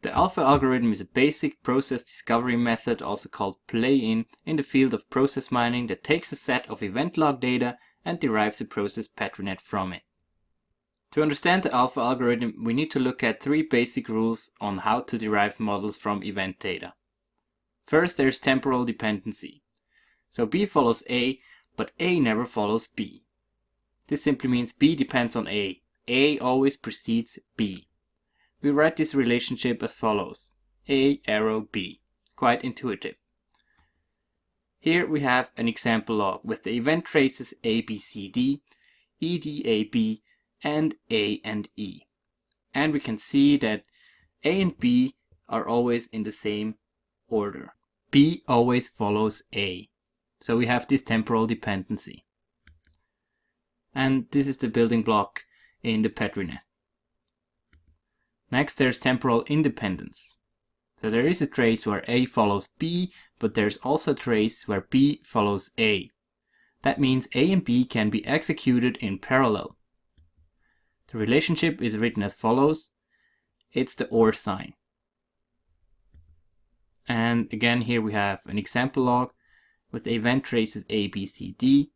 The alpha algorithm is a basic process discovery method, also called play-in the field of process mining, that takes a set of event log data and derives a process patronet from it. To understand the alpha algorithm, we need to look at three basic rules on how to derive models from event data. First, there's temporal dependency. So B follows A, but A never follows B. This simply means B depends on A. A always precedes B. We write this relationship as follows: A arrow B. Quite intuitive. Here we have an example log with the event traces ABCD, EDAB, and A and E. And we can see that A and B are always in the same order. B always follows A. So we have this temporal dependency. And this is the building block in the patronet. Next, there's temporal independence. So there is a trace where A follows B, but there's also a trace where B follows A. That means A and B can be executed in parallel. The relationship is written as follows. It's the OR sign. And again, here we have an example log with the event traces ABCD,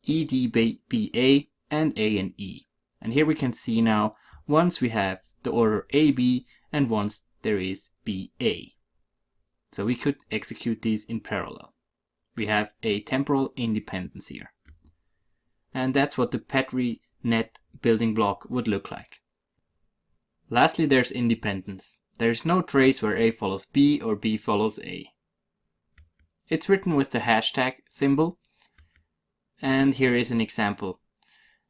EDBA, and A and E. And here we can see now, once we have the order AB and once there is BA. So we could execute these in parallel. We have a temporal independence here. And that's what the patronet building block would look like. Lastly, there's independence. There's no trace where A follows B or B follows A. It's written with the hashtag symbol. And here is an example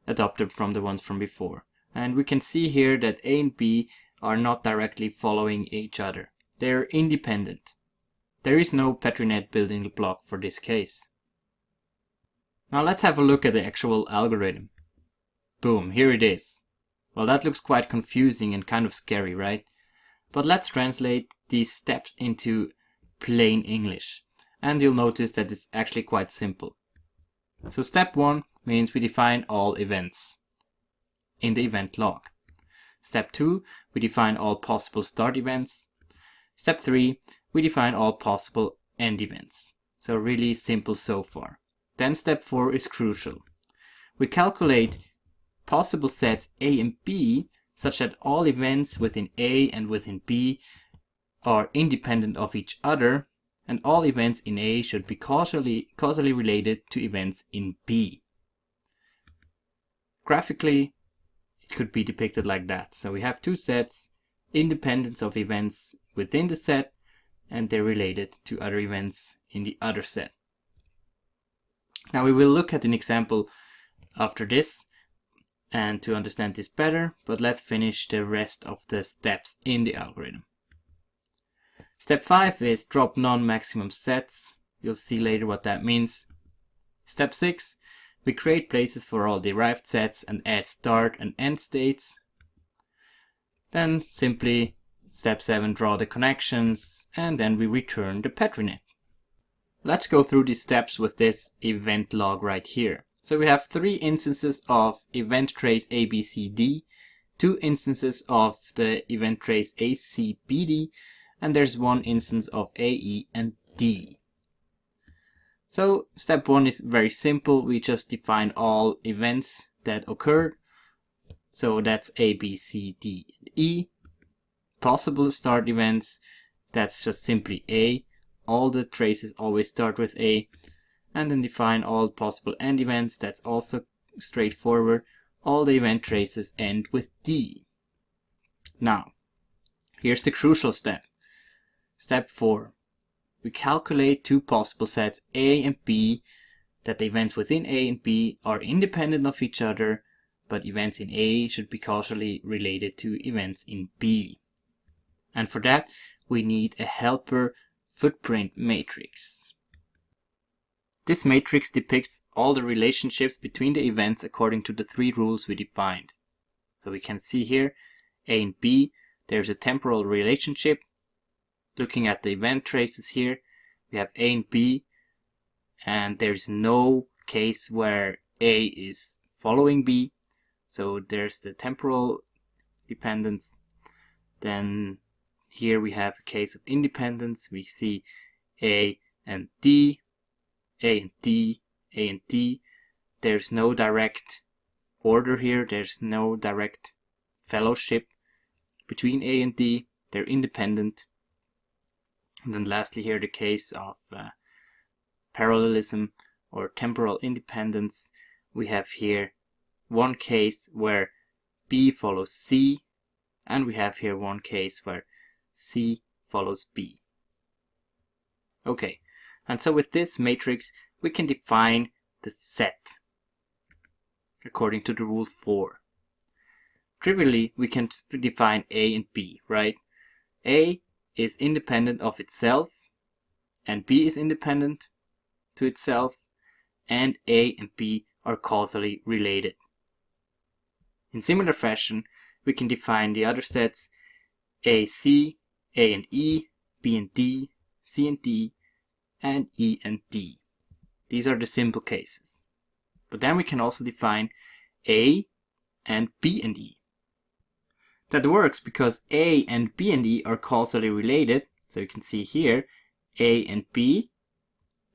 adopted from the ones from before. And we can see here that A and B are not directly following each other. They are independent. There is no patronet building block for this case. Now let's have a look at the actual algorithm. Boom, here it is. Well, that looks quite confusing and kind of scary, right? But let's translate these steps into plain English. And you'll notice that it's actually quite simple. So step 1 means we define all events in the event log. Step 2, we define all possible start events. Step 3, we define all possible end events. So really simple so far. Then step 4 is crucial. We calculate possible sets A and B such that all events within A and within B are independent of each other, and all events in A should be causally related to events in B. Graphically, it could be depicted like that. So we have two sets, independent of events within the set, and they're related to other events in the other set. Now we will look at an example after this and to understand this better, but let's finish the rest of the steps in the algorithm. Step 5 is drop non-maximum sets. You'll see later what that means. Step 6, we create places for all derived sets and add start and end states. Then simply step 7, draw the connections, and then we return the patronet. Let's go through these steps with this event log right here. So we have 3 instances of event trace ABCD, 2 instances of the event trace ACBD, and there's 1 instance of AE and D. So step 1 is very simple. We just define all events that occurred. So that's A, B, C, D, E. Possible start events, that's just simply A. All the traces always start with A. And then define all possible end events, that's also straightforward. All the event traces end with D. Now, here's the crucial step. Step 4. We calculate 2 possible sets A and B, that the events within A and B are independent of each other, but events in A should be causally related to events in B. And for that, we need a helper footprint matrix. This matrix depicts all the relationships between the events according to the 3 rules we defined. So we can see here, A and B, there's a temporal relationship. Looking at the event traces here, we have A and B, and there's no case where A is following B. So there's the temporal dependence. Then here we have a case of independence. We see A and D, A and D, A and D. There's no direct order here. There's no direct fellowship between A and D. They're independent. And then lastly here the case of parallelism or temporal independence. We have here one case where B follows C, and we have here one case where C follows B. Okay, and so with this matrix we can define the set according to the rule 4. Trivially, we can define A and B, right? A is independent of itself, and B is independent to itself, and A and B are causally related. In similar fashion, we can define the other sets A, C, A and E, B and D, C and D, and E and D. These are the simple cases. But then we can also define A and B and E. That works because A and B and E are causally related. So you can see here A and B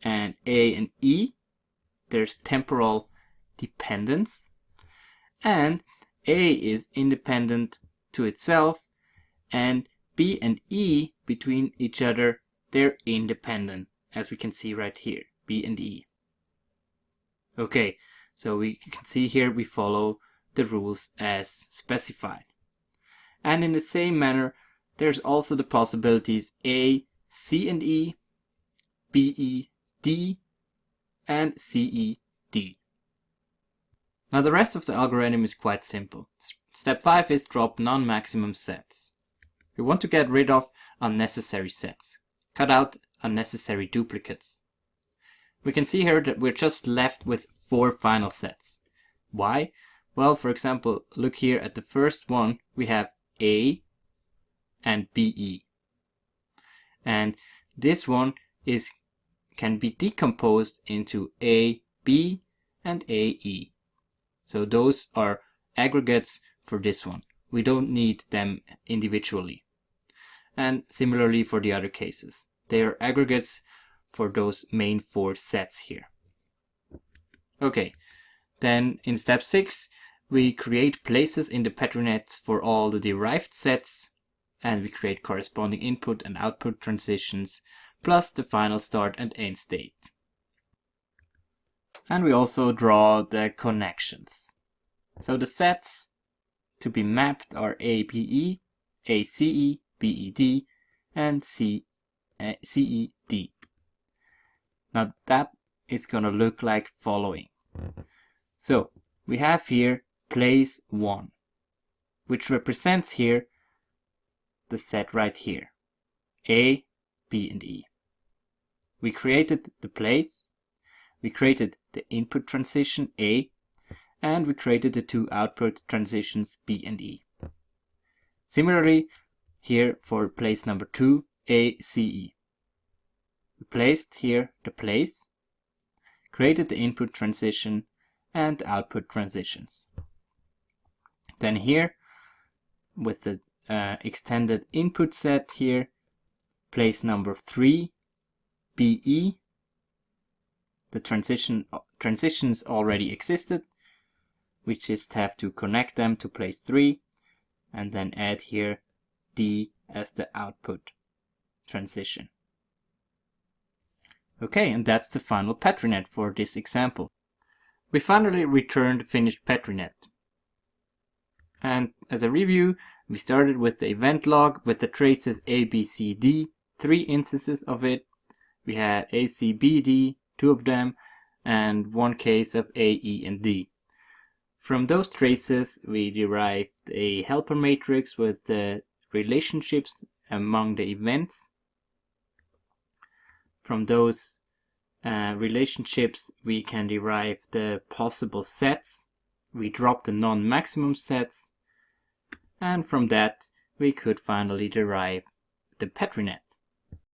and A and E. There's temporal dependence. And A is independent to itself, and B and E between each other, they're independent, as we can see right here, B and E. Okay, so we can see here we follow the rules as specified. And in the same manner, there's also the possibilities A, C and E, B, E, D, and C, E, D. Now the rest of the algorithm is quite simple. Step 5 is drop non-maximum sets. We want to get rid of unnecessary sets. Cut out unnecessary duplicates. We can see here that we're just left with 4 final sets. Why? Well, for example, look here at the first one. We have A and BE. And this one can be decomposed into A, B, and AE. So those are aggregates for this one. We don't need them individually. And similarly for the other cases. They are aggregates for those main 4 sets here. Okay, then in step 6, we create places in the patronets for all the derived sets, and we create corresponding input and output transitions, plus the final start and end state. And we also draw the connections. So the sets to be mapped are ABE, ACE, BED, and CED. Now that is going to look like following. So we have here place 1, which represents here the set right here, A, B, and E. We created the place, we created the input transition A, and we created the 2 output transitions B and E. Similarly, here for place number 2, ACE. We placed here the place, created the input transition and output transitions. Then here, with the extended input set here, place number 3, BE. The transitions already existed. We just have to connect them to place 3 and then add here D as the output transition. Okay, and that's the final patronet for this example. We finally returned the finished patronet. And as a review, we started with the event log with the traces A, B, C, D, 3 instances of it. We had A, C, B, D, 2 of them, and 1 case of A, E, and D. From those traces, we derived a helper matrix with the relationships among the events. From those relationships, we can derive the possible sets. We dropped the non-maximum sets. And from that, we could finally derive the patronet.